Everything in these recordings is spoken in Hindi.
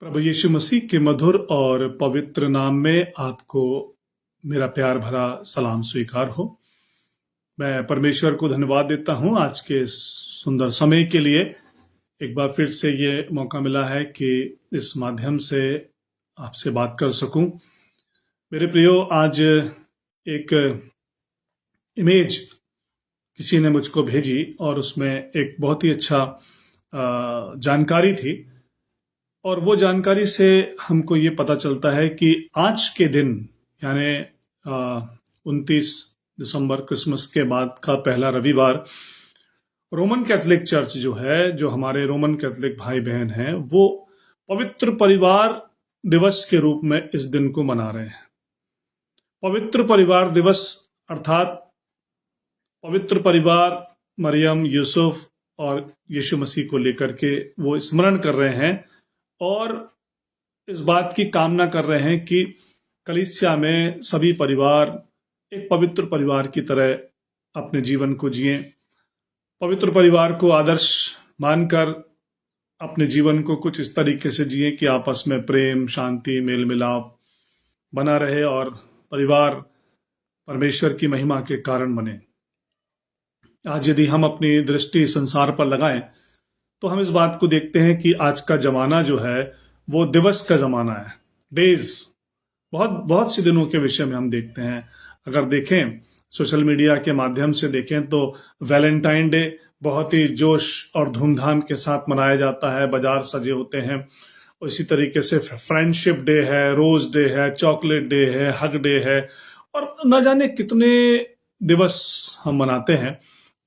प्रभु यीशु मसीह के मधुर और पवित्र नाम में आपको मेरा प्यार भरा सलाम स्वीकार हो। मैं परमेश्वर को धन्यवाद देता हूं आज के सुंदर समय के लिए। एक बार फिर से ये मौका मिला है कि इस माध्यम से आपसे बात कर सकूं। मेरे प्रियो, आज एक इमेज किसी ने मुझको भेजी और उसमें एक बहुत ही अच्छा जानकारी थी, और वो जानकारी से हमको ये पता चलता है कि आज के दिन यानी 29 दिसंबर क्रिसमस के बाद का पहला रविवार रोमन कैथोलिक चर्च जो है, जो हमारे रोमन कैथोलिक भाई बहन हैं, वो पवित्र परिवार दिवस के रूप में इस दिन को मना रहे हैं। पवित्र परिवार दिवस अर्थात पवित्र परिवार मरियम, यूसुफ और यीशु मसीह को लेकर के वो स्मरण कर रहे हैं और इस बात की कामना कर रहे हैं कि कलीसिया में सभी परिवार एक पवित्र परिवार की तरह अपने जीवन को जिएं। पवित्र परिवार को आदर्श मानकर अपने जीवन को कुछ इस तरीके से जिएं कि आपस में प्रेम, शांति, मेल मिलाप बना रहे और परिवार परमेश्वर की महिमा के कारण बने। आज यदि हम अपनी दृष्टि संसार पर लगाएं तो हम इस बात को देखते हैं कि आज का जमाना जो है वो दिवस का जमाना है। डेज, बहुत सी दिनों के विषय में हम देखते हैं। अगर देखें सोशल मीडिया के माध्यम से देखें तो वैलेंटाइन डे बहुत ही जोश और धूमधाम के साथ मनाया जाता है, बाजार सजे होते हैं। इसी तरीके से फ्रेंडशिप डे है, रोज डे है, चॉकलेट डे है, हग डे है, और न जाने कितने दिवस हम मनाते हैं।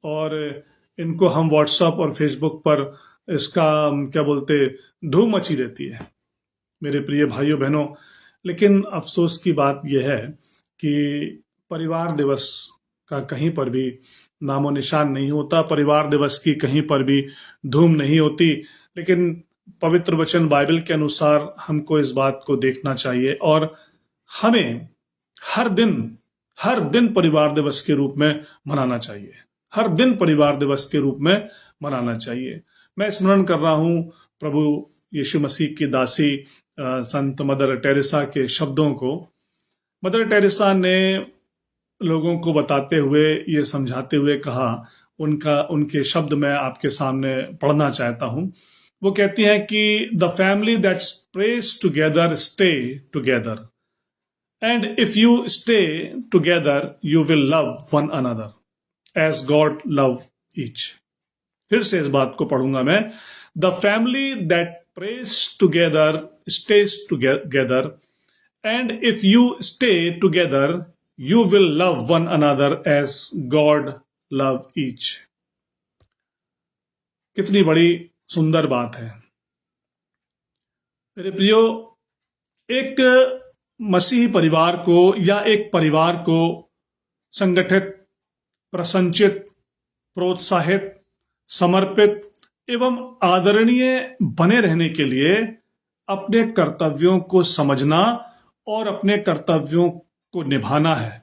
और इनको हम व्हाट्सएप और फेसबुक पर इसका क्या बोलते धूम मची रहती है मेरे प्रिय भाइयों बहनों। लेकिन अफसोस की बात यह है कि परिवार दिवस का कहीं पर भी नामो निशान नहीं होता, परिवार दिवस की कहीं पर भी धूम नहीं होती। लेकिन पवित्र वचन बाइबल के अनुसार हमको इस बात को देखना चाहिए और हमें हर दिन परिवार दिवस के रूप में मनाना चाहिए। हर दिन परिवार दिवस के रूप में मनाना चाहिए। मैं स्मरण कर रहा हूं प्रभु यीशु मसीह की दासी संत मदर टेरेसा के शब्दों को। मदर टेरेसा ने लोगों को बताते हुए, ये समझाते हुए कहा, उनके शब्द मैं आपके सामने पढ़ना चाहता हूं। वो कहती हैं कि the family that praise together stay together, and if you stay together you will love one another as God love each। फिर से इस बात को पढ़ूंगा मैं। The family that prays together stays together, and if you stay together you will love one another as God love each। कितनी बड़ी सुंदर बात है मेरे प्रियो। एक मसीही परिवार को या एक परिवार को संगठित, प्रसंचित, प्रोत्साहित, समर्पित एवं आदरणीय बने रहने के लिए अपने कर्तव्यों को समझना और अपने कर्तव्यों को निभाना है।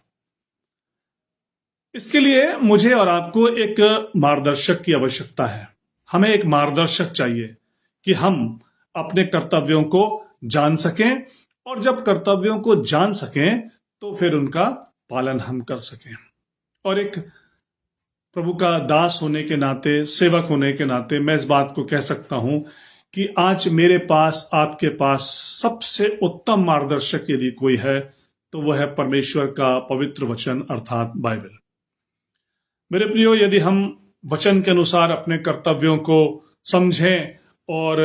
इसके लिए मुझे और आपको एक मार्गदर्शक की आवश्यकता है। हमें एक मार्गदर्शक चाहिए कि हम अपने कर्तव्यों को जान सकें, और जब कर्तव्यों को जान सकें तो फिर उनका पालन हम कर सकें। और एक प्रभु का दास होने के नाते, सेवक होने के नाते मैं इस बात को कह सकता हूं कि आज मेरे पास, आपके पास सबसे उत्तम मार्गदर्शक यदि कोई है तो वह है परमेश्वर का पवित्र वचन अर्थात बाइबल। मेरे प्रियो, यदि हम वचन के अनुसार अपने कर्तव्यों को समझें और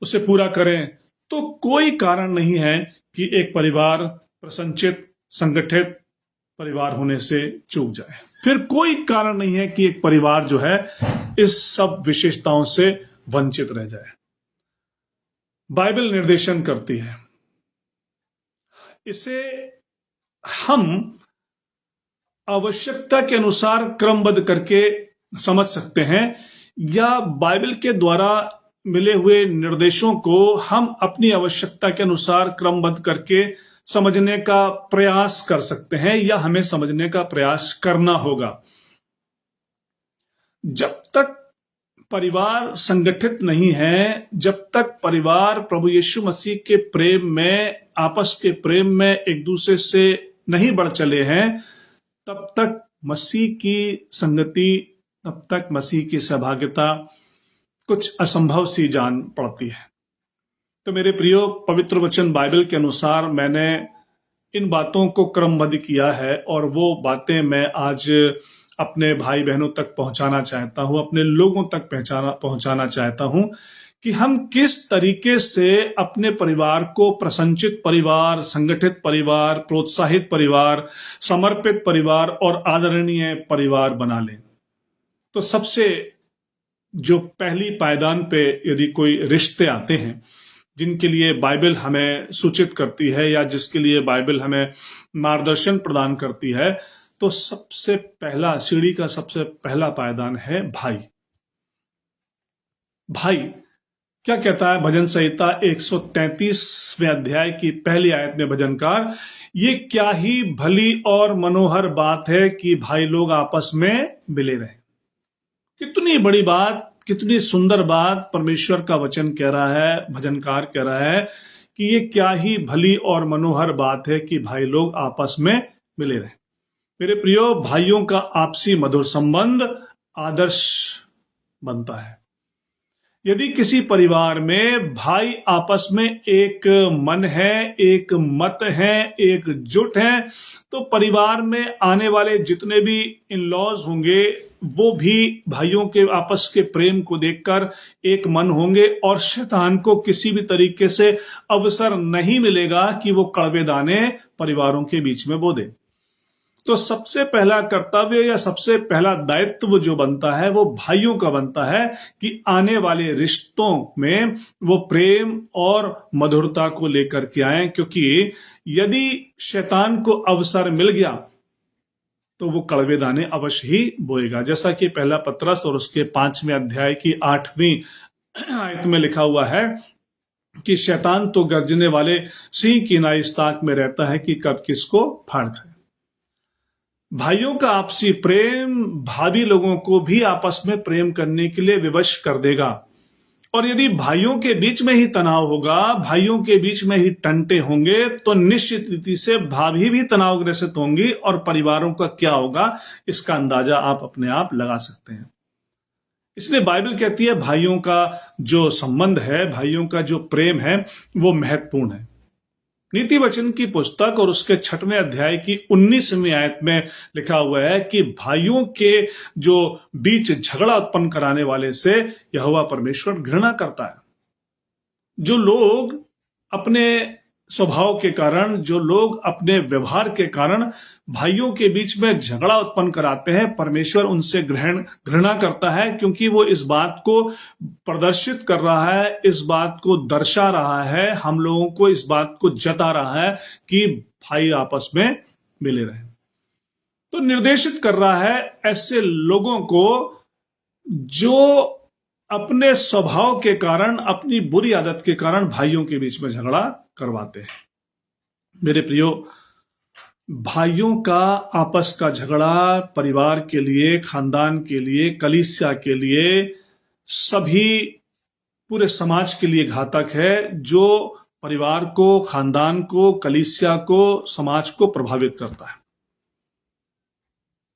उसे पूरा करें तो कोई कारण नहीं है कि एक परिवार प्रसंचित, संगठित परिवार होने से चूक जाए। फिर कोई कारण नहीं है कि एक परिवार जो है इस सब विशेषताओं से वंचित रह जाए। बाइबल निर्देशन करती है, इसे हम आवश्यकता के अनुसार क्रमबद्ध करके समझ सकते हैं, या बाइबल के द्वारा मिले हुए निर्देशों को हम अपनी आवश्यकता के अनुसार क्रमबद्ध करके समझने का प्रयास कर सकते हैं, या हमें समझने का प्रयास करना होगा। जब तक परिवार संगठित नहीं है, जब तक परिवार प्रभु यीशु मसीह के प्रेम में, आपस के प्रेम में एक दूसरे से नहीं बढ़ चले हैं, तब तक मसीह की संगति, तब तक मसीह की सहभागिता कुछ असंभव सी जान पड़ती है। तो मेरे प्रियो, पवित्र वचन बाइबल के अनुसार मैंने इन बातों को क्रमबद्ध किया है और वो बातें मैं आज अपने भाई बहनों तक पहुंचाना चाहता हूं, अपने लोगों तक पहुंचाना चाहता हूं कि हम किस तरीके से अपने परिवार को प्रसन्नचित परिवार, संगठित परिवार, प्रोत्साहित परिवार, समर्पित परिवार और आदरणीय परिवार बना लें। तो सबसे जो पहली पायदान पे यदि कोई रिश्ते आते हैं जिनके लिए बाइबल हमें सूचित करती है या जिसके लिए बाइबल हमें मार्गदर्शन प्रदान करती है, तो सबसे पहला, सीढ़ी का सबसे पहला पायदान है भाई। भाई क्या कहता है भजन संहिता 133वें अध्याय की पहली आयत में भजनकार, ये क्या ही भली और मनोहर बात है कि भाई लोग आपस में मिले रहें। कितनी बड़ी बात, कितनी सुंदर बात परमेश्वर का वचन कह रहा है, भजनकार कह रहा है कि ये क्या ही भली और मनोहर बात है कि भाई लोग आपस में मिले रहें। मेरे प्रियो, भाइयों का आपसी मधुर संबंध आदर्श बनता है। यदि किसी परिवार में भाई आपस में एक मन है, एक मत है, एकजुट है, तो परिवार में आने वाले जितने भी इन-लॉज होंगे वो भी भाइयों के आपस के प्रेम को देखकर एक मन होंगे और शैतान को किसी भी तरीके से अवसर नहीं मिलेगा कि वो कड़वे दाने परिवारों के बीच में बो दे। तो सबसे पहला कर्तव्य या सबसे पहला दायित्व जो बनता है वो भाइयों का बनता है कि आने वाले रिश्तों में वो प्रेम और मधुरता को लेकर के आए, क्योंकि यदि शैतान को अवसर मिल गया तो वो कड़वे दाने अवश्य ही बोएगा। जैसा कि पहला पत्रस और उसके 5वें अध्याय की 8वीं आयत में लिखा हुआ है कि शैतान तो गर्जने वाले सिंह की नाई इस ताक में रहता है कि कब किसको फाड़ खाए। भाइयों का आपसी प्रेम भावी लोगों को भी आपस में प्रेम करने के लिए विवश कर देगा। और यदि भाइयों के बीच में ही तनाव होगा, भाइयों के बीच में ही टंटे होंगे, तो निश्चित रीति से भाभी भी तनावग्रसित होंगी और परिवारों का क्या होगा इसका अंदाजा आप अपने आप लगा सकते हैं। इसलिए बाइबल कहती है भाइयों का जो संबंध है, भाइयों का जो प्रेम है वो महत्वपूर्ण है। नीति वचन की पुस्तक और उसके 6वें अध्याय की 19वीं आयत में लिखा हुआ है कि भाइयों के जो बीच झगड़ा उत्पन्न कराने वाले से यहोवा परमेश्वर घृणा करता है। जो लोग अपने स्वभाव के कारण, जो लोग अपने व्यवहार के कारण भाइयों के बीच में झगड़ा उत्पन्न कराते हैं, परमेश्वर उनसे घृणा करता है, क्योंकि वो इस बात को प्रदर्शित कर रहा है, इस बात को दर्शा रहा है, हम लोगों को इस बात को जता रहा है कि भाई आपस में मिले रहें। तो निर्देशित कर रहा है ऐसे लोगों को जो अपने स्वभाव के कारण, अपनी बुरी आदत के कारण भाइयों के बीच में झगड़ा करवाते हैं। मेरे प्रियो, भाइयों का आपस का झगड़ा परिवार के लिए, खानदान के लिए, कलीसिया के लिए, सभी पूरे समाज के लिए घातक है, जो परिवार को, खानदान को, कलीसिया को, समाज को प्रभावित करता है।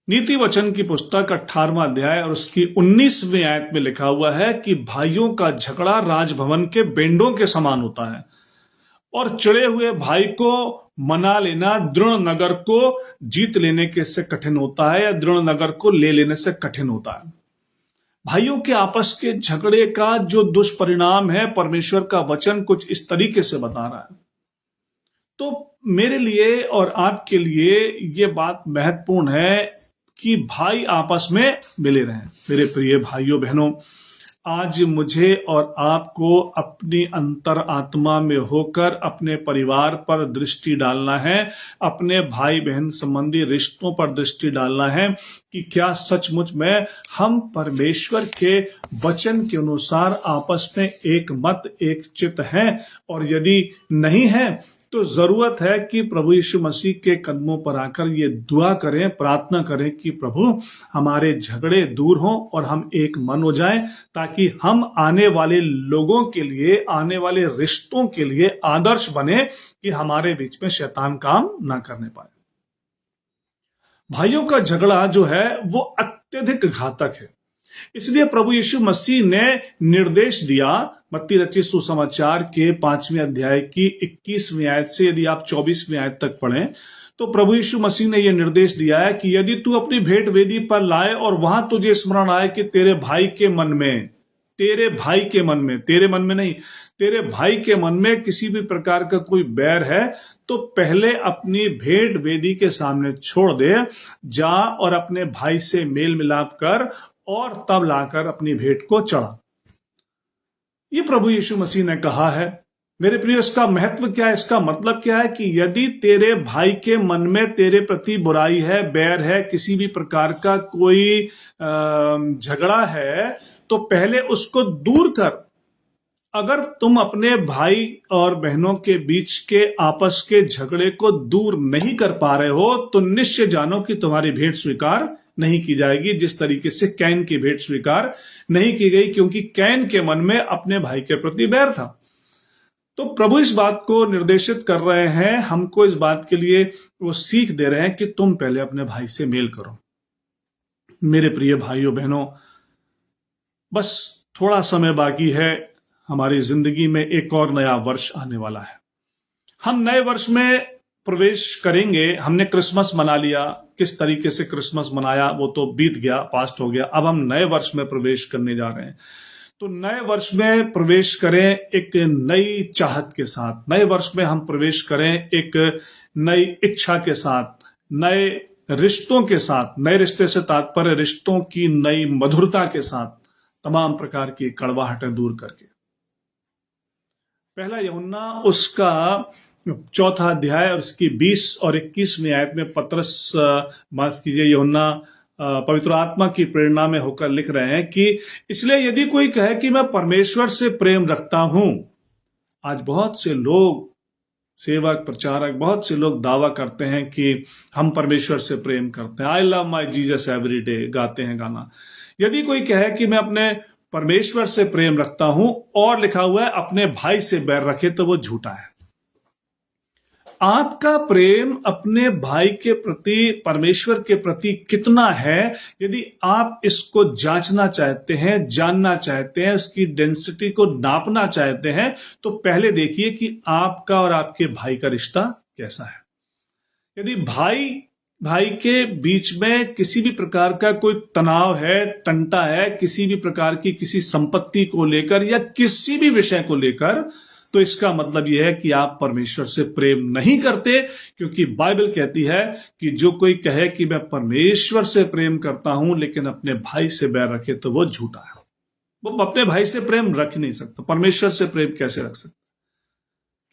नीति वचन की पुस्तक 18वां अध्याय और उसकी 19वीं आयत में लिखा हुआ है कि भाइयों का झगड़ा राजभवन के बेंडों के समान होता है और चिढ़े हुए भाई को मना लेना दृढ़ नगर को जीत लेने के से कठिन होता है या दृढ़ नगर को ले लेने से कठिन होता है। भाइयों के आपस के झगड़े का जो दुष्परिणाम है, परमेश्वर का वचन कुछ इस तरीके से बता रहा है। तो मेरे लिए और आपके लिए ये बात महत्वपूर्ण है कि भाई आपस में मिले रहें। मेरे प्रिय भाइयों बहनों, आज मुझे और आपको अपनी अंतर आत्मा में होकर अपने परिवार पर दृष्टि डालना है, अपने भाई बहन संबंधी रिश्तों पर दृष्टि डालना है कि क्या सचमुच में हम परमेश्वर के वचन के अनुसार आपस में एक मत, एक चित्त हैं, और यदि नहीं है तो जरूरत है कि प्रभु यीशु मसीह के कदमों पर आकर ये दुआ करें, प्रार्थना करें कि प्रभु हमारे झगड़े दूर हों और हम एक मन हो जाएं, ताकि हम आने वाले लोगों के लिए, आने वाले रिश्तों के लिए आदर्श बने कि हमारे बीच में शैतान काम ना करने पाए। भाइयों का झगड़ा जो है वो अत्यधिक घातक है। इसलिए प्रभु यीशु मसीह ने निर्देश दिया, मत्ती रचित सुसमाचार के 5वें अध्याय की 21वीं आयत से यदि आप 24वीं आयत तक पढ़ें, तो प्रभु यीशु मसीह ने यह निर्देश दिया है कि यदि तू अपनी भेंट वेदी पर लाए और वहां तुझे स्मरण आए कि तेरे भाई के मन में, तेरे मन में नहीं, तेरे भाई के मन में किसी भी प्रकार का कोई बैर है, तो पहले अपनी भेंट वेदी के सामने छोड़ दे, जा और अपने भाई से मेल मिलाप कर और तब लाकर अपनी भेंट को चढ़ा। ये प्रभु यीशु मसीह ने कहा है। मेरे प्रिय, इसका महत्व क्या है, इसका मतलब क्या है कि यदि तेरे भाई के मन में तेरे प्रति बुराई है, बैर है, किसी भी प्रकार का कोई झगड़ा है, तो पहले उसको दूर कर। अगर तुम अपने भाई और बहनों के बीच के आपस के झगड़े को दूर नहीं कर पा रहे हो, तो निश्चय जानो कि तुम्हारी भेंट स्वीकार नहीं की जाएगी, जिस तरीके से कैन की भेंट स्वीकार नहीं की गई, क्योंकि कैन के मन में अपने भाई के प्रति बैर था। तो प्रभु इस बात को निर्देशित कर रहे हैं, हमको इस बात के लिए वो सीख दे रहे हैं कि तुम पहले अपने भाई से मेल करो। मेरे प्रिय भाइयों बहनों, बस थोड़ा समय बाकी है, हमारी जिंदगी में एक और नया वर्ष आने वाला है। हम नए वर्ष में प्रवेश करेंगे। हमने क्रिसमस मना लिया, किस तरीके से क्रिसमस मनाया वो तो बीत गया, पास्ट हो गया। अब हम नए वर्ष में प्रवेश करने जा रहे हैं। तो नए वर्ष में प्रवेश करें एक नई चाहत के साथ, नए वर्ष में हम प्रवेश करें एक नई इच्छा के साथ, नए रिश्तों के साथ। नए रिश्ते से तात्पर्य रिश्तों की नई मधुरता के साथ, तमाम प्रकार की कड़वाहटें दूर करके। पहला यूहन्ना उसका 4 अध्याय और उसकी 20 और 21वीं आयत में पतरस, माफ कीजिए, यूहन्ना पवित्र आत्मा की प्रेरणा में होकर लिख रहे हैं कि इसलिए यदि कोई कहे कि मैं परमेश्वर से प्रेम रखता हूं। आज बहुत से लोग, सेवक, प्रचारक, बहुत से लोग दावा करते हैं कि हम परमेश्वर से प्रेम करते हैं। I love my Jesus every day गाते हैं गाना। यदि कोई कहे कि मैं अपने परमेश्वर से प्रेम रखता हूं और लिखा हुआ है अपने भाई से बैर रखे, तो वो झूठा है। आपका प्रेम अपने भाई के प्रति, परमेश्वर के प्रति कितना है, यदि आप इसको जांचना चाहते हैं, जानना चाहते हैं, उसकी डेंसिटी को नापना चाहते हैं, तो पहले देखिए कि आपका और आपके भाई का रिश्ता कैसा है। यदि भाई के बीच में किसी भी प्रकार का कोई तनाव है, टंटा है, किसी भी प्रकार की किसी संपत्ति को लेकर या किसी भी विषय को लेकर, तो इसका मतलब यह है कि आप परमेश्वर से प्रेम नहीं करते, क्योंकि बाइबल कहती है कि जो कोई कहे कि मैं परमेश्वर से प्रेम करता हूं लेकिन अपने भाई से बैर रखे, तो वो झूठा है। वो अपने भाई से प्रेम रख नहीं सकता। परमेश्वर से प्रेम कैसे रख सकता?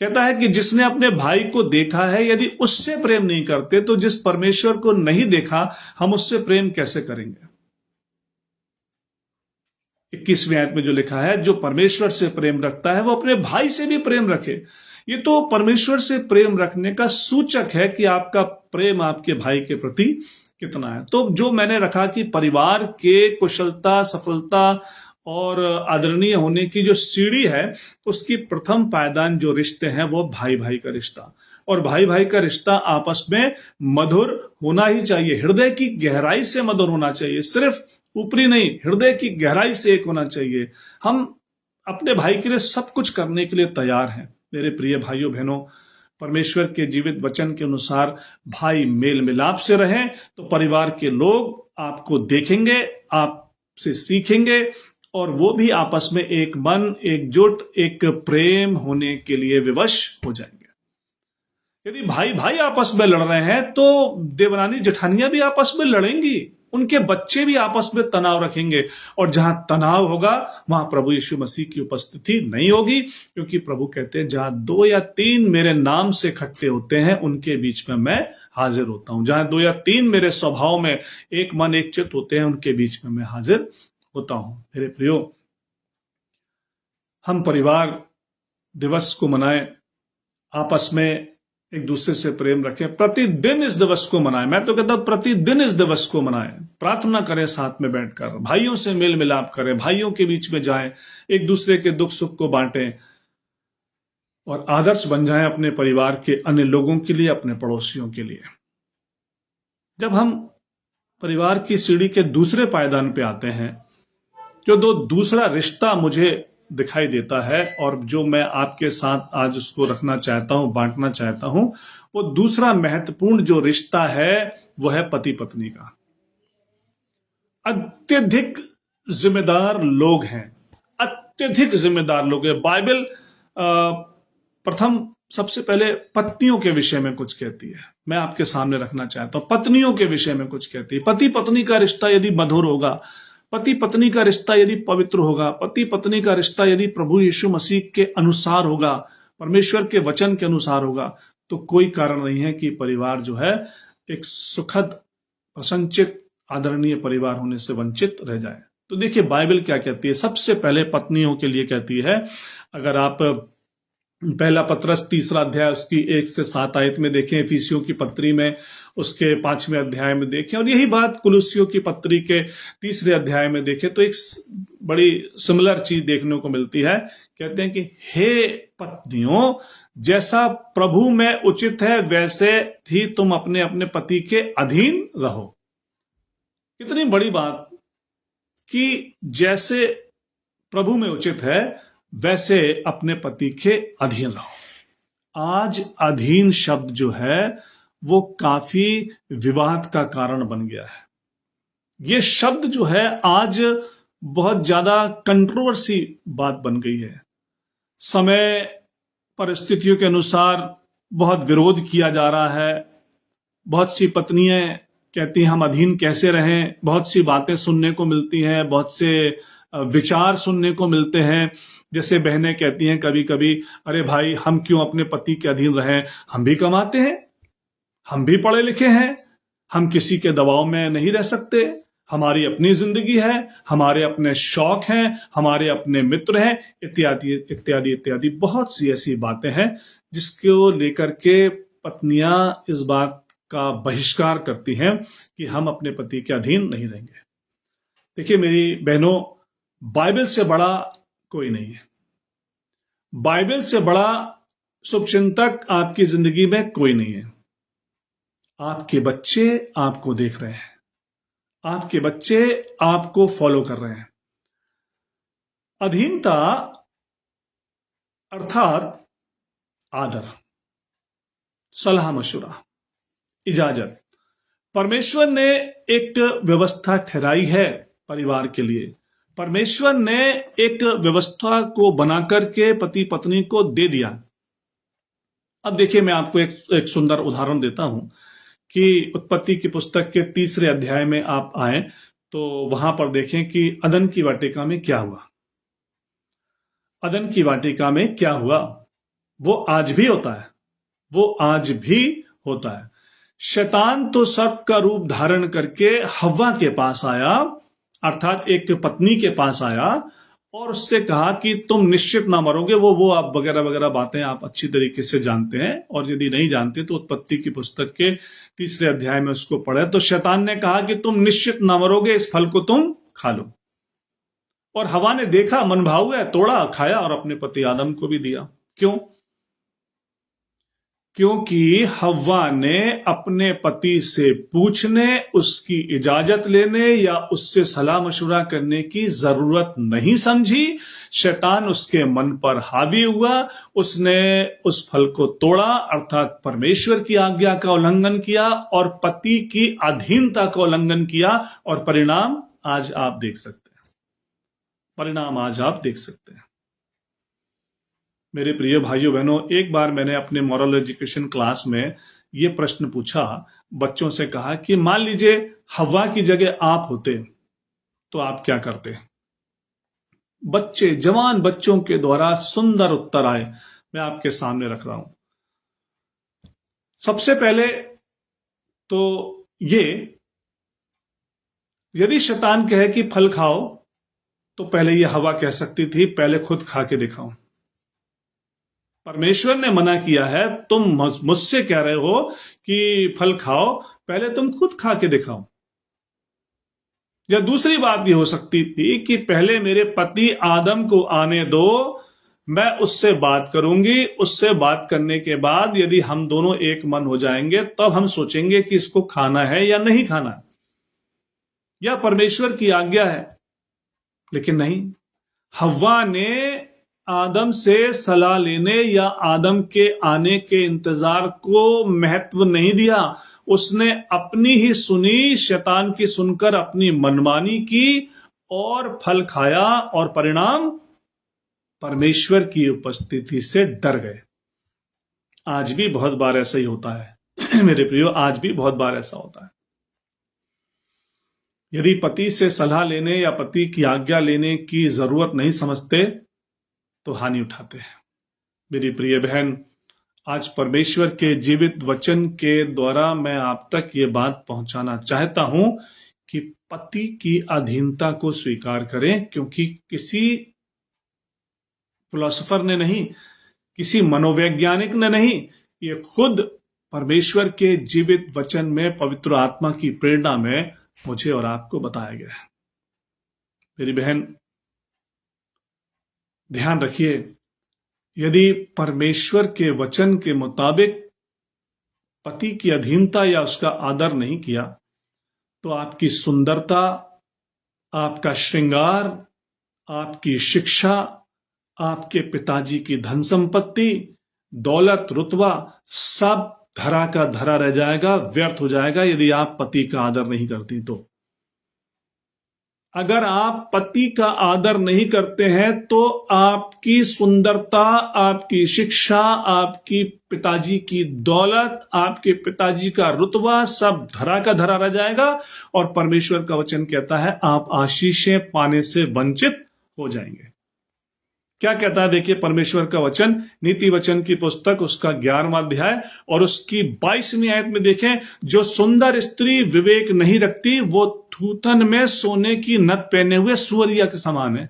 कहता है कि जिसने अपने भाई को देखा है, यदि उससे प्रेम नहीं करते, तो जिस परमेश्वर को नहीं देखा हम उससे प्रेम कैसे करेंगे? 21वीं आयत में जो लिखा है, जो परमेश्वर से प्रेम रखता है वो अपने भाई से भी प्रेम रखे। ये तो परमेश्वर से प्रेम रखने का सूचक है कि आपका प्रेम आपके भाई के प्रति कितना है। तो जो मैंने रखा कि परिवार के कुशलता, सफलता और आदरणीय होने की जो सीढ़ी है, उसकी प्रथम पायदान जो रिश्ते हैं वो भाई भाई का रिश्ता, और भाई भाई का रिश्ता आपस में मधुर होना ही चाहिए। हृदय की गहराई से मधुर होना चाहिए, सिर्फ ऊपरी नहीं, हृदय की गहराई से एक होना चाहिए। हम अपने भाई के लिए सब कुछ करने के लिए तैयार हैं। मेरे प्रिय भाइयों बहनों, परमेश्वर के जीवित वचन के अनुसार भाई मेल मिलाप से रहें, तो परिवार के लोग आपको देखेंगे, आपसे सीखेंगे, और वो भी आपस में एक मन, एकजुट, एक प्रेम होने के लिए विवश हो जाएंगे। यदि भाई भाई आपस में लड़ रहे हैं, तो देवरानी जेठानियां भी आपस में लड़ेंगी, उनके बच्चे भी आपस में तनाव रखेंगे, और जहां तनाव होगा वहां प्रभु यीशु मसीह की उपस्थिति नहीं होगी, क्योंकि प्रभु कहते हैं जहां 2 या 3 मेरे नाम से इकट्ठे होते हैं, उनके बीच में मैं हाजिर होता हूं। जहां 2 या 3 मेरे स्वभाव में एक मन एक चित्त होते हैं, उनके बीच में मैं हाजिर होता हूं। मेरे प्रियो, हम परिवार दिवस को मनाएं, आपस में एक दूसरे से प्रेम रखें, प्रतिदिन इस दिवस को मनाएं। मैं तो कहता हूं प्रतिदिन इस दिवस को मनाएं, प्रार्थना करें साथ में बैठकर, भाइयों से मेल मिलाप करें, भाइयों के बीच में जाएं, एक दूसरे के दुख सुख को बांटें और आदर्श बन जाएं अपने परिवार के अन्य लोगों के लिए, अपने पड़ोसियों के लिए। जब हम परिवार की सीढ़ी के दूसरे पायदान पे आते हैं, जो दूसरा रिश्ता मुझे दिखाई देता है और जो मैं आपके साथ आज उसको रखना चाहता हूं, बांटना चाहता हूं, वो दूसरा महत्वपूर्ण जो रिश्ता है वो है पति पत्नी का। अत्यधिक जिम्मेदार लोग हैं, अत्यधिक जिम्मेदार लोग हैं। बाइबल प्रथम सबसे पहले पत्नियों के विषय में कुछ कहती है, मैं आपके सामने रखना चाहता हूं। पत्नियों के विषय में कुछ कहती है। पति पत्नी का रिश्ता यदि मधुर होगा, पति पत्नी का रिश्ता यदि पवित्र होगा, पति पत्नी का रिश्ता यदि प्रभु यीशु मसीह के अनुसार होगा, परमेश्वर के वचन के अनुसार होगा, तो कोई कारण नहीं है कि परिवार जो है एक सुखद, प्रसन्नचित, आदरणीय परिवार होने से वंचित रह जाए। तो देखिए बाइबल क्या कहती है। सबसे पहले पत्नियों के लिए कहती है, अगर आप पहला पत्रस 3 अध्याय उसकी 1 से 7 आयत में देखें, इफिसियों की पत्री में उसके 5वें अध्याय में देखें, और यही बात कुलुसियों की पत्री के 3 अध्याय में देखें, तो एक बड़ी सिमिलर चीज देखने को मिलती है। कहते हैं कि हे पत्नियों, जैसा प्रभु में उचित है वैसे ही तुम अपने अपने पति के अधीन रहो। कितनी बड़ी बात कि जैसे प्रभु में उचित है वैसे अपने पति के अधीन रहो। आज अधीन शब्द जो है वो काफी विवाद का कारण बन गया है। ये शब्द जो है आज बहुत ज्यादा कंट्रोवर्सी बात बन गई है। समय परिस्थितियों के अनुसार बहुत विरोध किया जा रहा है। बहुत सी पत्नियां कहती हैं हम अधीन कैसे रहें। बहुत सी बातें सुनने को मिलती हैं, बहुत से विचार सुनने को मिलते हैं। जैसे बहनें कहती हैं कभी कभी, अरे भाई हम क्यों अपने पति के अधीन रहें, हम भी कमाते हैं, हम भी पढ़े लिखे हैं, हम किसी के दबाव में नहीं रह सकते, हमारी अपनी जिंदगी है, हमारे अपने शौक हैं, हमारे अपने मित्र हैं, इत्यादि इत्यादि इत्यादि। बहुत सी ऐसी बातें हैं जिसको लेकर के पत्नियां इस बात का बहिष्कार करती हैं कि हम अपने पति के अधीन नहीं रहेंगे। देखिए मेरी बहनों, बाइबल से बड़ा कोई नहीं है। बाइबल से बड़ा शुभचिंतक आपकी जिंदगी में कोई नहीं है। आपके बच्चे आपको देख रहे हैं, आपके बच्चे आपको फॉलो कर रहे हैं। अधीनता अर्थात आदर, सलाह मशुरा, इजाजत। परमेश्वर ने एक व्यवस्था ठहराई है परिवार के लिए। परमेश्वर ने एक व्यवस्था को बनाकर के पति पत्नी को दे दिया। अब देखिए मैं आपको एक सुंदर उदाहरण देता हूं कि उत्पत्ति की पुस्तक के 3 अध्याय में आप आए तो वहां पर देखें कि अदन की वाटिका में क्या हुआ। अदन की वाटिका में क्या हुआ वो आज भी होता है, वो आज भी होता है। शैतान तो सर्प का रूप धारण करके हव्वा के पास आया, अर्थात एक पत्नी के पास आया और उससे कहा कि तुम निश्चित ना मरोगे। वो आप वगैरह वगैरह बातें आप अच्छी तरीके से जानते हैं, और यदि नहीं जानते तो उत्पत्ति की पुस्तक के 3 अध्याय में उसको पढ़े। तो शैतान ने कहा कि तुम निश्चित ना मरोगे, इस फल को तुम खा लो। और हवा ने देखा, मन भाव गया, तोड़ा, खाया और अपने पति आदम को भी दिया। क्यों? क्योंकि हव्वा ने अपने पति से पूछने, उसकी इजाजत लेने या उससे सलाह मशुरा करने की जरूरत नहीं समझी। शैतान उसके मन पर हावी हुआ, उसने उस फल को तोड़ा, अर्थात परमेश्वर की आज्ञा का उल्लंघन किया और पति की अधीनता का उल्लंघन किया। और परिणाम आज आप देख सकते हैं, परिणाम आज आप देख सकते हैं। मेरे प्रिय भाइयों बहनों, एक बार मैंने अपने मॉरल एजुकेशन क्लास में ये प्रश्न पूछा, बच्चों से कहा कि मान लीजिए हव्वा की जगह आप होते तो आप क्या करते। बच्चे, जवान बच्चों के द्वारा सुंदर उत्तर आए, मैं आपके सामने रख रहा हूं। सबसे पहले तो ये, यदि शैतान कहे कि फल खाओ तो पहले ये हव्वा कह सकती थी पहले खुद खा के दिखाओ। परमेश्वर ने मना किया है, तुम मुझसे कह रहे हो कि फल खाओ, पहले तुम खुद खा के दिखाओ। या दूसरी बात ये हो सकती थी कि पहले मेरे पति आदम को आने दो, मैं उससे बात करूंगी, उससे बात करने के बाद यदि हम दोनों एक मन हो जाएंगे तब हम सोचेंगे कि इसको खाना है या नहीं खाना, या परमेश्वर की आज्ञा है। लेकिन नहीं, हव्वा ने आदम से सलाह लेने या आदम के आने के इंतजार को महत्व नहीं दिया। उसने अपनी ही सुनी, शैतान की सुनकर अपनी मनमानी की और फल खाया, और परिणाम परमेश्वर की उपस्थिति से डर गए। आज भी बहुत बार ऐसा ही होता है मेरे प्रियो, आज भी बहुत बार ऐसा होता है। यदि पति से सलाह लेने या पति की आज्ञा लेने की जरूरत नहीं समझते तो हानि उठाते हैं। मेरी प्रिय बहन, आज परमेश्वर के जीवित वचन के द्वारा मैं आप तक ये बात पहुंचाना चाहता हूं कि पति की अधीनता को स्वीकार करें, क्योंकि किसी फिलोसोफर ने नहीं, किसी मनोवैज्ञानिक ने नहीं, ये खुद परमेश्वर के जीवित वचन में पवित्र आत्मा की प्रेरणा में मुझे और आपको बताया गया है। मेरी बहन, ध्यान रखिए, यदि परमेश्वर के वचन के मुताबिक पति की अधीनता या उसका आदर नहीं किया तो आपकी सुंदरता, आपका श्रृंगार, आपकी शिक्षा, आपके पिताजी की धन संपत्ति, दौलत, रुतबा सब धरा का धरा रह जाएगा, व्यर्थ हो जाएगा यदि आप पति का आदर नहीं करती तो। अगर आप पति का आदर नहीं करते हैं तो आपकी सुंदरता, आपकी शिक्षा, आपकी पिताजी की दौलत, आपके पिताजी का रुतबा सब धरा का धरा रह जाएगा, और परमेश्वर का वचन कहता है आप आशीषें पाने से वंचित हो जाएंगे। क्या कहता है देखिए परमेश्वर का वचन, नीति वचन की पुस्तक उसका 11वां अध्याय और उसकी 22वीं आयत में देखें, जो सुंदर स्त्री विवेक नहीं रखती वो थूथन में सोने की नथ पहने हुए सुअरिया के समान है।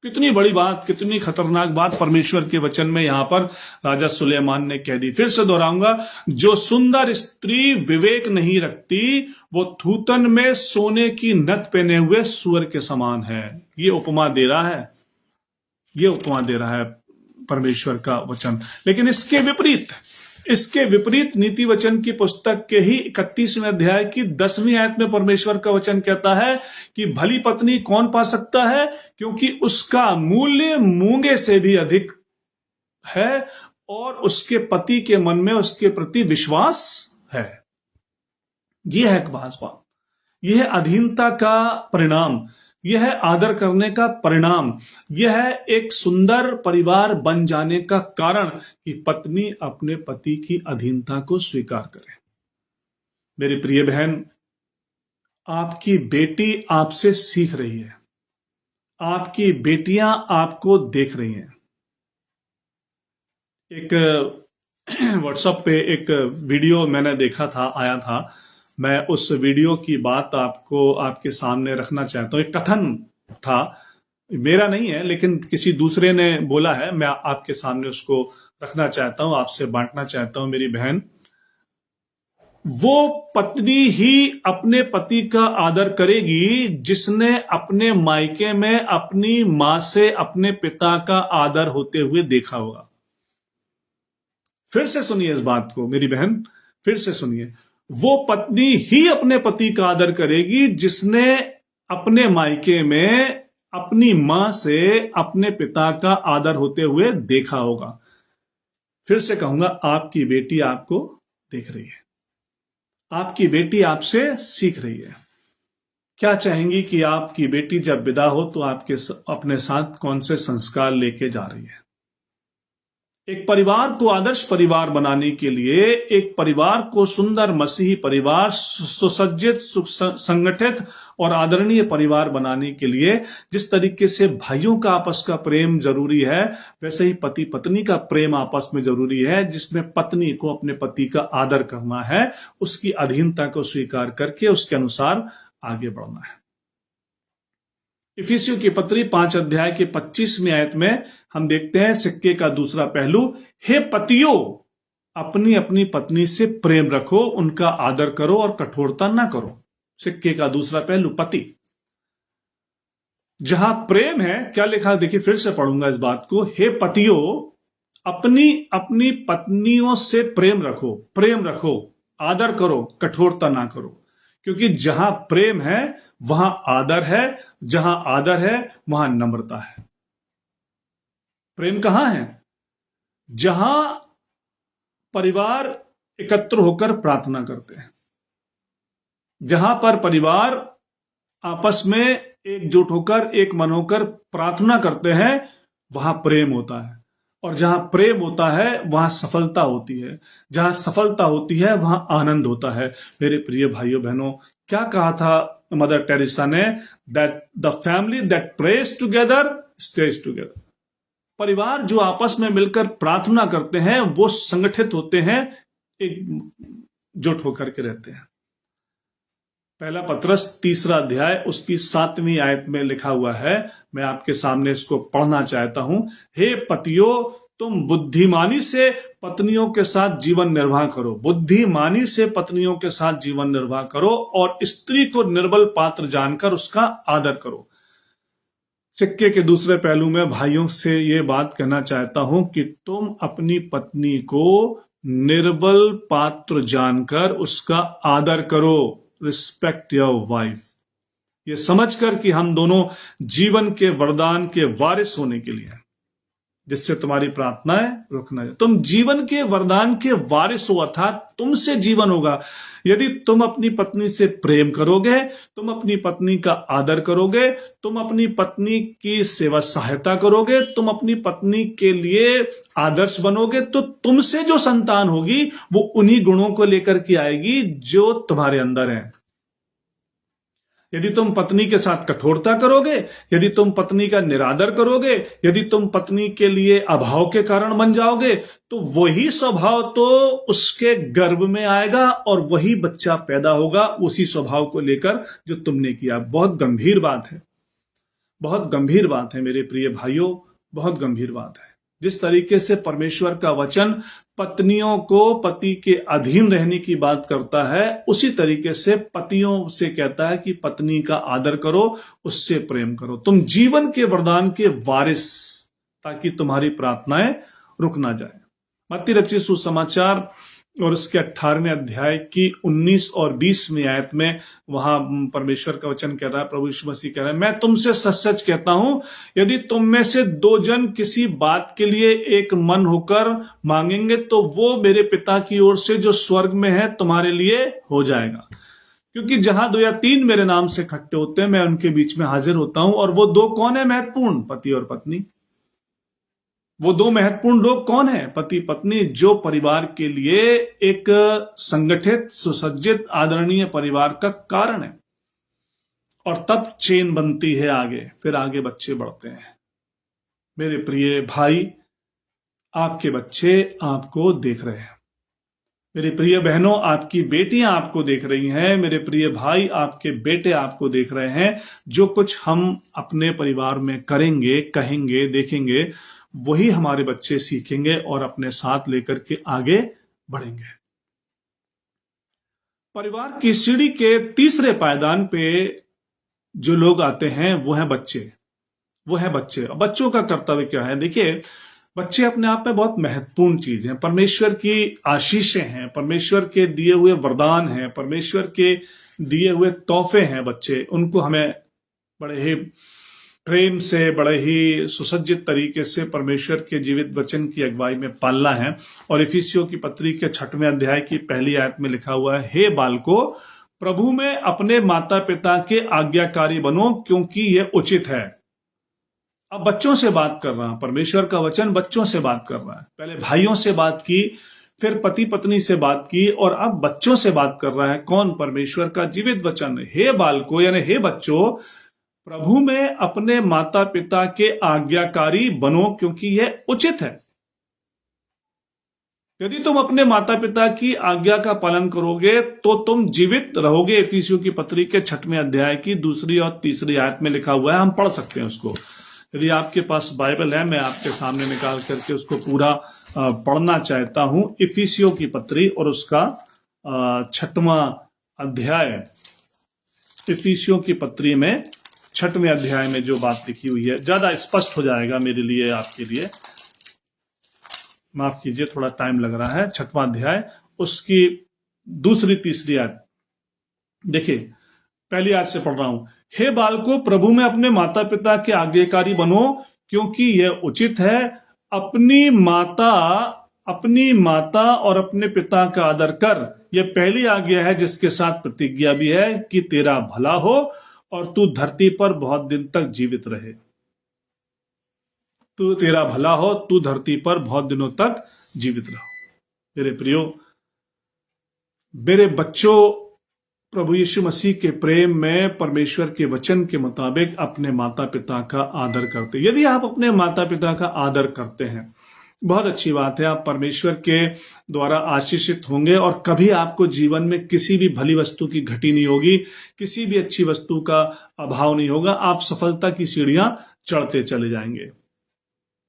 कितनी बड़ी बात, कितनी खतरनाक बात परमेश्वर के वचन में यहां पर राजा सुलेमान ने कह दी। फिर से दोहराऊंगा, जो सुंदर स्त्री विवेक नहीं रखती वो थूथन में सोने की नथ पहने हुए सुअर के समान है। ये उपमा दे रहा है, ये उपमा दे रहा है परमेश्वर का वचन। लेकिन इसके विपरीत नीति वचन की पुस्तक के ही 31वें अध्याय की 10वीं आयत में परमेश्वर का वचन कहता है कि भली पत्नी कौन पा सकता है, क्योंकि उसका मूल्य मूंगे से भी अधिक है और उसके पति के मन में उसके प्रति विश्वास है। यह है खास बात, यह है अधीनता का परिणाम, यह है आदर करने का परिणाम, यह है एक सुंदर परिवार बन जाने का कारण कि पत्नी अपने पति की अधीनता को स्वीकार करे। मेरी प्रिय बहन, आपकी बेटी आपसे सीख रही है, आपकी बेटियां आपको देख रही हैं। एक व्हाट्सएप पे एक वीडियो मैंने देखा था, आया था, मैं उस वीडियो की बात आपको आपके सामने रखना चाहता हूं। एक कथन था, मेरा नहीं है लेकिन किसी दूसरे ने बोला है, मैं आपके सामने उसको रखना चाहता हूं, आपसे बांटना चाहता हूं। मेरी बहन, वो पत्नी ही अपने पति का आदर करेगी जिसने अपने मायके में अपनी मां से अपने पिता का आदर होते हुए देखा होगा। फिर से सुनिए इस बात को मेरी बहन, फिर से सुनिए, वो पत्नी ही अपने पति का आदर करेगी जिसने अपने मायके में अपनी मां से अपने पिता का आदर होते हुए देखा होगा। फिर से कहूंगा, आपकी बेटी आपको देख रही है, आपकी बेटी आपसे सीख रही है। क्या चाहेंगी कि आपकी बेटी जब विदा हो तो आपके अपने साथ कौन से संस्कार लेके जा रही है? एक परिवार को आदर्श परिवार बनाने के लिए, एक परिवार को सुंदर मसीही परिवार, सुसज्जित, संगठित और आदरणीय परिवार बनाने के लिए जिस तरीके से भाइयों का आपस का प्रेम जरूरी है, वैसे ही पति पत्नी का प्रेम आपस में जरूरी है, जिसमें पत्नी को अपने पति का आदर करना है, उसकी अधीनता को स्वीकार करके उसके अनुसार आगे बढ़ना है। इफिसियों की पत्री 5 अध्याय के 25वें आयत में हम देखते हैं सिक्के का दूसरा पहलू, हे पतियों अपनी अपनी पत्नी से प्रेम रखो, उनका आदर करो और कठोरता ना करो। सिक्के का दूसरा पहलू पति। जहां प्रेम है, क्या लिखा देखिए, फिर से पढ़ूंगा इस बात को, हे पतियों अपनी अपनी पत्नियों से प्रेम रखो, आदर करो, कठोरता ना करो। क्योंकि जहां प्रेम है वहां आदर है, जहां आदर है वहां नम्रता है। प्रेम कहां है? जहां परिवार एकत्र होकर प्रार्थना करते हैं, जहां पर परिवार आपस में एकजुट होकर, एक मन होकर प्रार्थना करते हैं, वहां प्रेम होता है। और जहां प्रेम होता है वहां सफलता होती है, जहां सफलता होती है वहां आनंद होता है। मेरे प्रिय भाइयों बहनों, क्या कहा था मदर टेरेसा ने? That the family that praise together stage together. परिवार जो आपस में मिलकर प्रार्थना करते हैं वो संगठित होते हैं, एकजुट होकर के रहते हैं। पहला पत्रस 3 अध्याय उसकी 7वीं आयत में लिखा हुआ है, मैं आपके सामने इसको पढ़ना चाहता हूं। हे पतियों तुम बुद्धिमानी से पत्नियों के साथ जीवन निर्वाह करो, बुद्धिमानी से पत्नियों के साथ जीवन निर्वाह करो और स्त्री को निर्बल पात्र जानकर उसका आदर करो। सिक्के के दूसरे पहलू में भाइयों से ये बात कहना चाहता हूं कि तुम अपनी पत्नी को निर्बल पात्र जानकर उसका आदर करो। रिस्पेक्ट योर वाइफ, ये समझकर कि हम दोनों जीवन के वरदान के वारिस होने के लिए, जिससे तुम्हारी प्रार्थनाएं रुकना जाए। तुम जीवन के वरदान के वारिस हो, अर्थात तुमसे जीवन होगा यदि तुम अपनी पत्नी से प्रेम करोगे, तुम अपनी पत्नी का आदर करोगे, तुम अपनी पत्नी की सेवा सहायता करोगे, तुम अपनी पत्नी के लिए आदर्श बनोगे, तो तुमसे जो संतान होगी वो उन्हीं गुणों को लेकर के आएगी जो तुम्हारे अंदर है। यदि तुम पत्नी के साथ कठोरता करोगे, यदि तुम पत्नी का निरादर करोगे, यदि तुम पत्नी के लिए अभाव के कारण बन जाओगे, तो वही स्वभाव तो उसके गर्भ में आएगा और वही बच्चा पैदा होगा उसी स्वभाव को लेकर जो तुमने किया। बहुत गंभीर बात है, बहुत गंभीर बात है मेरे प्रिय भाइयों, बहुत गंभीर बात है। जिस तरीके से परमेश्वर का वचन पत्नियों को पति के अधीन रहने की बात करता है, उसी तरीके से पतियों से कहता है कि पत्नी का आदर करो, उससे प्रेम करो। तुम जीवन के वरदान के वारिस, ताकि तुम्हारी प्रार्थनाएं रुक ना जाए। मत्ती रचित सुसमाचार और उसके 18वें अध्याय की 19 और 20वीं आयत में वहां परमेश्वर का वचन कह रहा है, प्रभु यीशु मसीह कह रहा है, मैं तुमसे सच सच कहता हूं, यदि तुम में से 2 जन किसी बात के लिए एक मन होकर मांगेंगे तो वो मेरे पिता की ओर से जो स्वर्ग में है तुम्हारे लिए हो जाएगा। क्योंकि जहां 2 या 3 मेरे नाम से इकट्ठे होते हैं, मैं उनके बीच में हाजिर होता हूं। और वो 2 कौन है महत्वपूर्ण? पति और पत्नी। वो 2 महत्वपूर्ण लोग कौन है? पति पत्नी, जो परिवार के लिए एक संगठित, सुसज्जित, आदरणीय परिवार का कारण है। और तब चेन बनती है आगे, फिर आगे बच्चे बढ़ते हैं। मेरे प्रिय भाई, आपके बच्चे आपको देख रहे हैं। मेरी प्रिय बहनों, आपकी बेटियां आपको देख रही हैं। मेरे प्रिय भाई, आपके बेटे आपको देख रहे हैं। जो कुछ हम अपने परिवार में करेंगे, कहेंगे, देखेंगे, वही हमारे बच्चे सीखेंगे और अपने साथ लेकर के आगे बढ़ेंगे। परिवार की सीढ़ी के तीसरे पायदान पे जो लोग आते हैं वो है बच्चे। वो है बच्चे। बच्चों का कर्तव्य क्या है? देखिए, बच्चे अपने आप में बहुत महत्वपूर्ण चीज हैं। परमेश्वर की आशीषें हैं, परमेश्वर के दिए हुए वरदान हैं, परमेश्वर के दिए हुए तोहफे हैं बच्चे। उनको हमें बड़े ही प्रेम से, बड़े ही सुसज्जित तरीके से परमेश्वर के जीवित वचन की अगुवाई में पालना है। और इफिसियों की पत्री के 6वें अध्याय की पहली आयत में लिखा हुआ है, हे बालकों प्रभु में अपने माता पिता के आज्ञाकारी बनो, क्योंकि यह उचित है। अब बच्चों से बात कर रहा हूं, परमेश्वर का वचन बच्चों से बात कर रहा है। पहले भाइयों से बात की, फिर पति पत्नी से बात की, और अब बच्चों से बात कर रहा है। कौन? परमेश्वर का जीवित वचन। हे बालकों यानी हे बच्चों, प्रभु में अपने माता पिता के आज्ञाकारी बनो, क्योंकि यह उचित है। यदि तुम अपने माता पिता की आज्ञा का पालन करोगे तो तुम जीवित रहोगे। इफिसियों की पत्री के 6वें अध्याय की 2 और 3 आयत में लिखा हुआ है, हम पढ़ सकते हैं उसको। यदि आपके पास बाइबल है, मैं आपके सामने निकाल करके उसको पूरा पढ़ना चाहता हूं। इफिसियों की पत्री और उसका 6वां अध्याय, इफिसियों की पत्री में 6वें अध्याय में जो बात लिखी हुई है, ज्यादा स्पष्ट हो जाएगा मेरे लिए, आपके लिए। माफ कीजिए, थोड़ा टाइम लग रहा है। 6वां अध्याय, उसकी 2 3 आयत देखिए। पहली आयत से पढ़ रहा हूं। हे बालकों, प्रभु में अपने माता पिता के आज्ञाकारी बनो, क्योंकि यह उचित है। अपनी माता और अपने पिता का आदर कर। यह पहली आज्ञा है, जिसके साथ प्रतिज्ञा भी है कि तेरा भला हो और तू धरती पर बहुत दिन तक जीवित रहे। तेरा भला हो, तू धरती पर बहुत दिनों तक जीवित रहो। मेरे प्रियो, मेरे बच्चों, प्रभु यीशु मसीह के प्रेम में परमेश्वर के वचन के मुताबिक अपने माता पिता का आदर करते। यदि आप अपने माता पिता का आदर करते हैं, बहुत अच्छी बात है, आप परमेश्वर के द्वारा आशीषित होंगे और कभी आपको जीवन में किसी भी भली वस्तु की घटी नहीं होगी, किसी भी अच्छी वस्तु का अभाव नहीं होगा। आप सफलता की सीढ़ियां चढ़ते चले जाएंगे।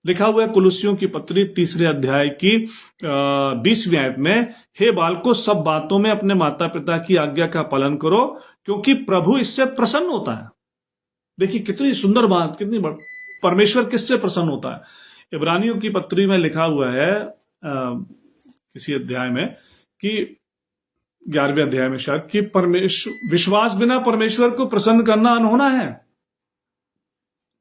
लिखा हुआ है कुलुस्सियों की पत्री 3 अध्याय की 20वीं आयत में, हे बालकों, सब बातों में अपने माता पिता की आज्ञा का पालन करो, क्योंकि प्रभु इससे प्रसन्न होता है। देखिए कितनी सुंदर बात, परमेश्वर किससे प्रसन्न होता है। इब्रानियों की पत्री में लिखा हुआ है किसी अध्याय में कि 11वें अध्याय में शायद, कि विश्वास बिना परमेश्वर को प्रसन्न करना अनहोना है।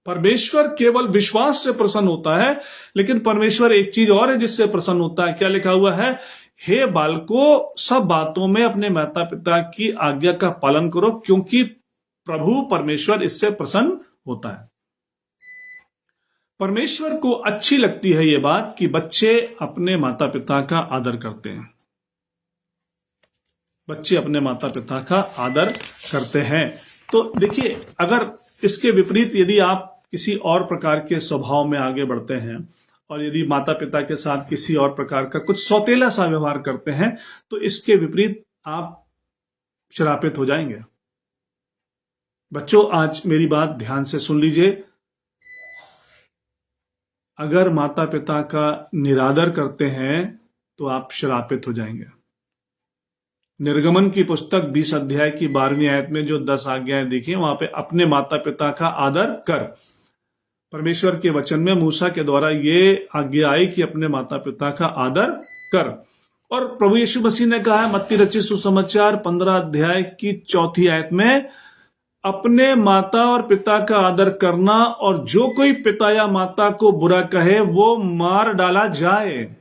परमेश्वर केवल विश्वास से प्रसन्न होता है, लेकिन परमेश्वर एक चीज और है जिससे प्रसन्न होता है। क्या लिखा हुआ है? हे बालकों, सब बातों में अपने माता पिता की आज्ञा का पालन करो, क्योंकि प्रभु परमेश्वर इससे प्रसन्न होता है। परमेश्वर को अच्छी लगती है ये बात कि बच्चे अपने माता पिता का आदर करते हैं। बच्चे अपने माता पिता का आदर करते हैं। तो देखिए, अगर इसके विपरीत यदि आप किसी और प्रकार के स्वभाव में आगे बढ़ते हैं और यदि माता पिता के साथ किसी और प्रकार का कुछ सौतेला सा व्यवहार करते हैं, तो इसके विपरीत आप श्रापित हो जाएंगे। बच्चों, आज मेरी बात ध्यान से सुन लीजिए। अगर माता पिता का निरादर करते हैं तो आप श्रापित हो जाएंगे। निर्गमन की पुस्तक 20 अध्याय की 12वीं आयत में जो 10 आज्ञाएं देखिए, वहां पे अपने माता पिता का आदर कर। परमेश्वर के वचन में मूसा के द्वारा ये आज्ञा आई कि अपने माता पिता का आदर कर। और प्रभु यीशु मसीह ने कहा है मत्ती रचित सुसमाचार 15 अध्याय की 4 आयत में, अपने माता और पिता का आदर करना, और जो कोई पिता या माता को बुरा कहे वो मार डाला जाए।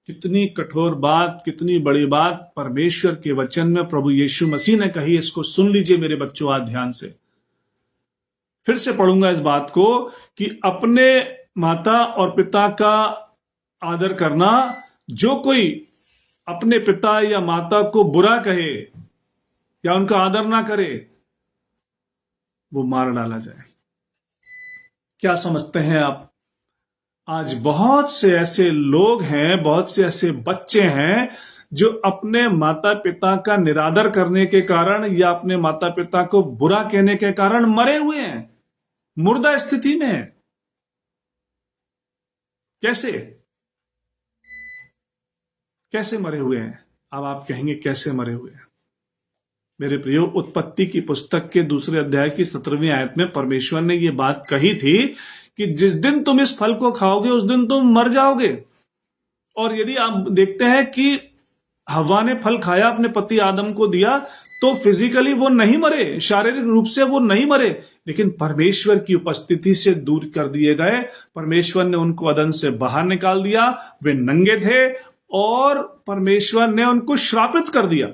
कितनी कठोर बात, कितनी बड़ी बात परमेश्वर के वचन में प्रभु यीशु मसीह ने कही। इसको सुन लीजिए मेरे बच्चों आज ध्यान से। फिर से पढ़ूंगा इस बात को कि अपने माता और पिता का आदर करना, जो कोई अपने पिता या माता को बुरा कहे या उनका आदर ना करे, वो मार डाला जाए। क्या समझते हैं आप? आज बहुत से ऐसे लोग हैं, बहुत से ऐसे बच्चे हैं जो अपने माता पिता का निरादर करने के कारण या अपने माता पिता को बुरा कहने के कारण मरे हुए हैं, मुर्दा स्थिति में है। कैसे मरे हुए हैं? अब आप कहेंगे कैसे मरे हुए हैं? मेरे प्रियो, उत्पत्ति की पुस्तक के 2 अध्याय की 17वीं आयत में परमेश्वर ने यह बात कही थी कि जिस दिन तुम इस फल को खाओगे उस दिन तुम मर जाओगे। और यदि आप देखते हैं कि हव्वा ने फल खाया, अपने पति आदम को दिया, तो फिजिकली वो नहीं मरे, शारीरिक रूप से वो नहीं मरे, लेकिन परमेश्वर की उपस्थिति से दूर कर दिए गए। परमेश्वर ने उनको अदन से बाहर निकाल दिया। वे नंगे थे और परमेश्वर ने उनको श्रापित कर दिया।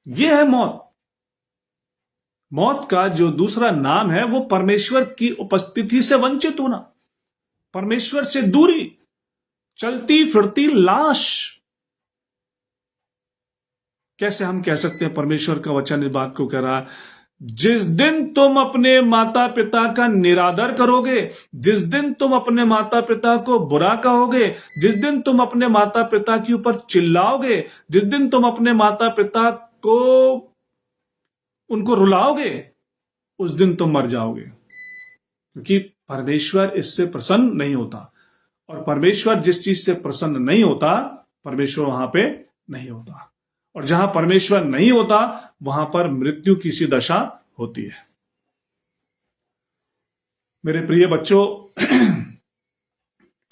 यह है मौत। मौत का जो दूसरा नाम है वो परमेश्वर की उपस्थिति से वंचित होना, परमेश्वर से दूरी, चलती फिरती लाश। कैसे हम कह सकते हैं? परमेश्वर का वचन इस बात को कह रहा है, जिस दिन तुम अपने माता पिता का निरादर करोगे, जिस दिन तुम अपने माता पिता को बुरा कहोगे, जिस दिन तुम अपने माता पिता के ऊपर चिल्लाओगे, जिस दिन तुम अपने माता पिता को उनको रुलाओगे, उस दिन तुम मर जाओगे। क्योंकि परमेश्वर इससे प्रसन्न नहीं होता, और परमेश्वर जिस चीज से प्रसन्न नहीं होता, परमेश्वर वहां पे नहीं होता। और जहां परमेश्वर नहीं होता, वहां पर मृत्यु की सी दशा होती है। मेरे प्रिय बच्चों,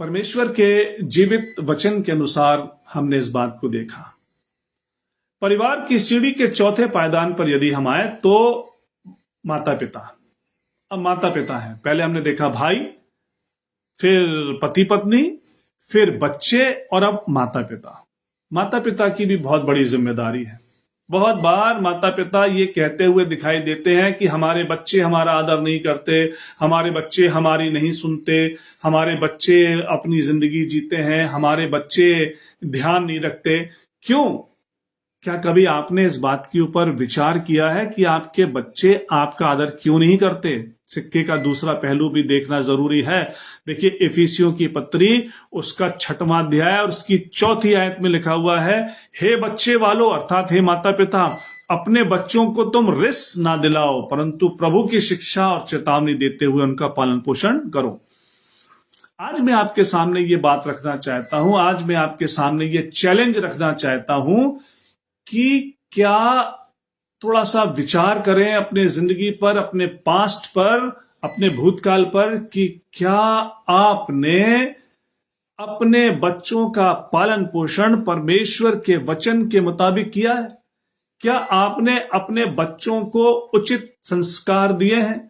परमेश्वर के जीवित वचन के अनुसार हमने इस बात को देखा। परिवार की सीढ़ी के चौथे पायदान पर यदि हम आए तो माता पिता। अब माता पिता है, पहले हमने देखा भाई, फिर पति पत्नी, फिर बच्चे, और अब माता पिता। माता पिता की भी बहुत बड़ी जिम्मेदारी है। बहुत बार माता पिता ये कहते हुए दिखाई देते हैं कि हमारे बच्चे हमारा आदर नहीं करते, हमारे बच्चे हमारी नहीं सुनते, हमारे बच्चे अपनी जिंदगी जीते हैं, हमारे बच्चे ध्यान नहीं रखते। क्यों? क्या कभी आपने इस बात के ऊपर विचार किया है कि आपके बच्चे आपका आदर क्यों नहीं करते? सिक्के का दूसरा पहलू भी देखना जरूरी है। देखिए, इफिसियों की पत्री उसका 6वां अध्याय और उसकी 4थी आयत में लिखा हुआ है, हे बच्चे वालों, अर्थात हे माता पिता, अपने बच्चों को तुम रिस ना दिलाओ, परंतु प्रभु की शिक्षा और चेतावनी देते हुए उनका पालन पोषण करो। आज मैं आपके सामने ये बात रखना चाहता हूं, आज मैं आपके सामने ये चैलेंज रखना चाहता हूं कि क्या थोड़ा सा विचार करें अपने जिंदगी पर, अपने पास्ट पर, अपने भूतकाल पर, कि क्या आपने अपने बच्चों का पालन पोषण परमेश्वर के वचन के मुताबिक किया है? क्या आपने अपने बच्चों को उचित संस्कार दिए हैं?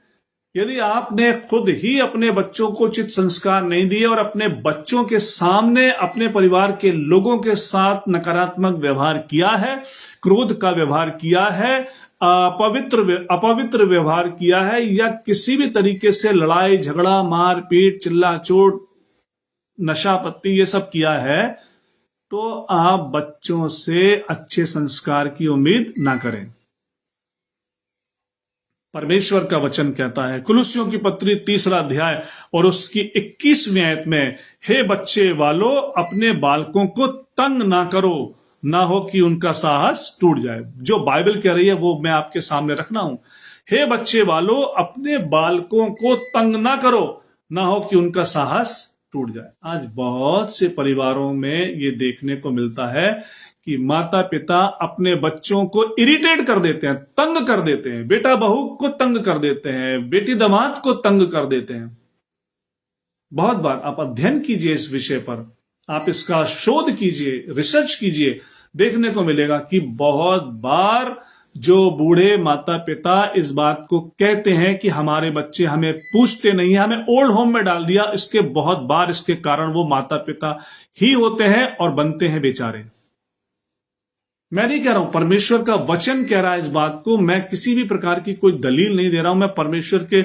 यदि आपने खुद ही अपने बच्चों को उचित संस्कार नहीं दिए और अपने बच्चों के सामने अपने परिवार के लोगों के साथ नकारात्मक व्यवहार किया है, क्रोध का व्यवहार किया है, अपवित्र व्यवहार किया है, या किसी भी तरीके से लड़ाई झगड़ा, मारपीट, चिल्ला चोट, नशा पत्ती, ये सब किया है, तो आप बच्चों से अच्छे संस्कार की उम्मीद ना करें। परमेश्वर का वचन कहता है, कुलुस्सियों की पत्री 3रा अध्याय और उसकी 21वीं आयत में, हे बच्चे वालों, अपने बालकों को तंग ना करो, ना हो कि उनका साहस टूट जाए। जो बाइबल कह रही है वो मैं आपके सामने रखना हूं। हे बच्चे वालों, अपने बालकों को तंग ना करो, ना हो कि उनका साहस टूट जाए। आज बहुत से परिवारों में ये देखने को मिलता है कि माता पिता अपने बच्चों को इरिटेट कर देते हैं, तंग कर देते हैं, बेटा बहू को तंग कर देते हैं, बेटी दामाद को तंग कर देते हैं। बहुत बार आप अध्ययन कीजिए इस विषय पर, आप इसका शोध कीजिए, रिसर्च कीजिए, देखने को मिलेगा कि बहुत बार जो बूढ़े माता पिता इस बात को कहते हैं कि हमारे बच्चे हमें पूछते नहीं है, हमें ओल्ड होम में डाल दिया, इसके बहुत बार इसके कारण वो माता पिता ही होते हैं और बनते हैं बेचारे। मैं नहीं कह रहा हूं, परमेश्वर का वचन कह रहा है इस बात को। मैं किसी भी प्रकार की कोई दलील नहीं दे रहा हूं, मैं परमेश्वर के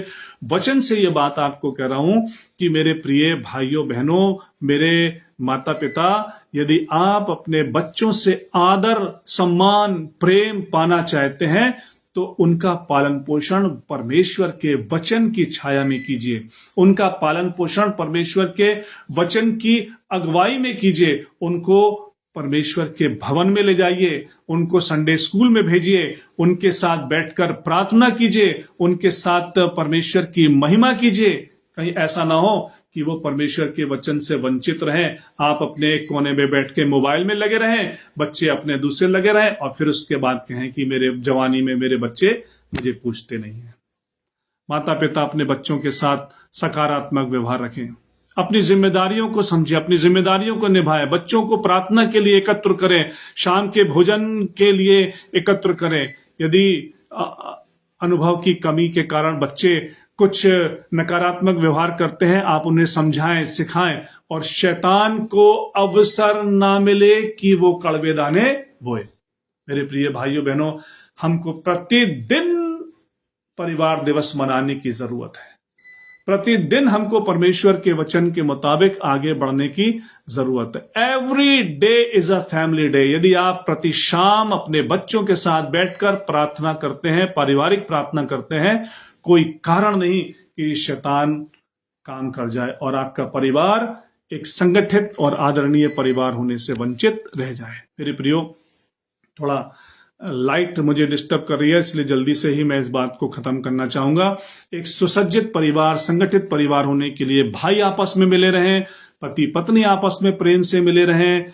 वचन से ये बात आपको कह रहा हूं कि मेरे प्रिय भाइयों बहनों, मेरे माता पिता, यदि आप अपने बच्चों से आदर, सम्मान, प्रेम पाना चाहते हैं तो उनका पालन पोषण परमेश्वर के वचन की छाया में कीजिए, उनका पालन पोषण परमेश्वर के वचन की अगुवाई में कीजिए। उनको परमेश्वर के भवन में ले जाइए, उनको संडे स्कूल में भेजिए, उनके साथ बैठकर प्रार्थना कीजिए, उनके साथ परमेश्वर की महिमा कीजिए। कहीं ऐसा ना हो कि वो परमेश्वर के वचन से वंचित रहें, आप अपने एक कोने में बैठ के मोबाइल में लगे रहें, बच्चे अपने दूसरे लगे रहें, और फिर उसके बाद कहें कि मेरे जवानी में मेरे बच्चे मुझे पूछते नहीं हैं। माता पिता अपने बच्चों के साथ सकारात्मक व्यवहार रखें, अपनी जिम्मेदारियों को समझें, अपनी जिम्मेदारियों को निभाएं, बच्चों को प्रार्थना के लिए एकत्र करें, शाम के भोजन के लिए एकत्र करें। यदि अनुभव की कमी के कारण बच्चे कुछ नकारात्मक व्यवहार करते हैं, आप उन्हें समझाएं, सिखाएं, और शैतान को अवसर ना मिले कि वो कड़वे दाने बोए। मेरे प्रिय भाइयों बहनों, हमको प्रतिदिन परिवार दिवस मनाने की जरूरत है। प्रतिदिन हमको परमेश्वर के वचन के मुताबिक आगे बढ़ने की जरूरत है। Every day is a family day. यदि आप प्रति शाम अपने बच्चों के साथ बैठकर प्रार्थना करते हैं, पारिवारिक प्रार्थना करते हैं, कोई कारण नहीं कि शैतान काम कर जाए और आपका परिवार एक संगठित और आदरणीय परिवार होने से वंचित रह जाए। मेरे प्रियो, थोड़ा लाइट मुझे डिस्टर्ब कर रही है, इसलिए जल्दी से ही मैं इस बात को खत्म करना चाहूंगा। एक सुसज्जित परिवार, संगठित परिवार होने के लिए भाई आपस में मिले रहें, पति पत्नी आपस में प्रेम से मिले रहें,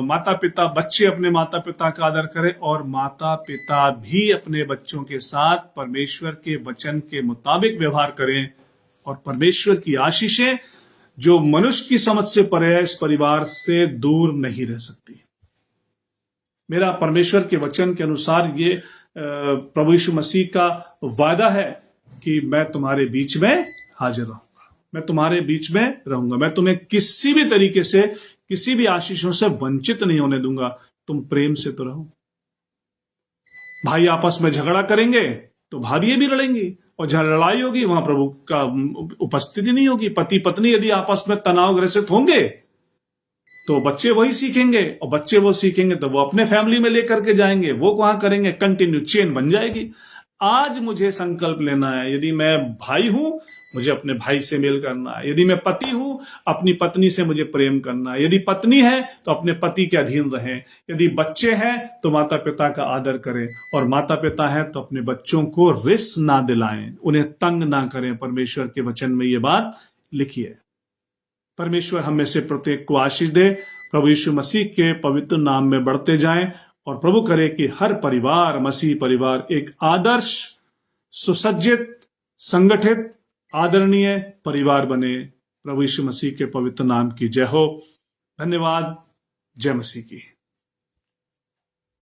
माता पिता, बच्चे अपने माता पिता का आदर करें और माता पिता भी अपने बच्चों के साथ परमेश्वर के वचन के मुताबिक व्यवहार करें। और परमेश्वर की आशीषें जो मनुष्य की समझ से परे है, इस परिवार से दूर नहीं रह सकती। मेरा परमेश्वर के वचन के अनुसार ये प्रभु यीशु मसीह का वादा है कि मैं तुम्हारे बीच में हाजिर रहूंगा, मैं तुम्हारे बीच में रहूंगा, मैं तुम्हें किसी भी तरीके से, किसी भी आशीषों से वंचित नहीं होने दूंगा। तुम प्रेम से तो रहो। भाई आपस में झगड़ा करेंगे तो भाभी भी लड़ेंगी, और जहां लड़ाई होगी वहां प्रभु का उपस्थिति नहीं होगी। पति पत्नी यदि आपस में तनाव ग्रसित होंगे तो बच्चे वही सीखेंगे, और बच्चे वो सीखेंगे तो वो अपने फैमिली में लेकर के जाएंगे, वो वहां करेंगे, कंटिन्यू चेन बन जाएगी। आज मुझे संकल्प लेना है, यदि मैं भाई हूं मुझे अपने भाई से मेल करना है, यदि मैं पति हूं अपनी पत्नी से मुझे प्रेम करना है, यदि पत्नी है तो अपने पति के अधीन रहें, यदि बच्चे हैं तो माता पिता का आदर करें, और माता पिता है तो अपने बच्चों को रिस ना दिलाएं, उन्हें तंग ना करें। परमेश्वर के वचन में ये बात लिखी है। परमेश्वर हम में से प्रत्येक को आशीष दे। प्रभु यीशु मसीह के पवित्र नाम में बढ़ते जाएं, और प्रभु करे कि हर परिवार, मसीह परिवार, एक आदर्श, सुसज्जित, संगठित, आदरणीय परिवार बने। प्रभु यीशु मसीह के पवित्र नाम की जय हो। धन्यवाद। जय मसीह की।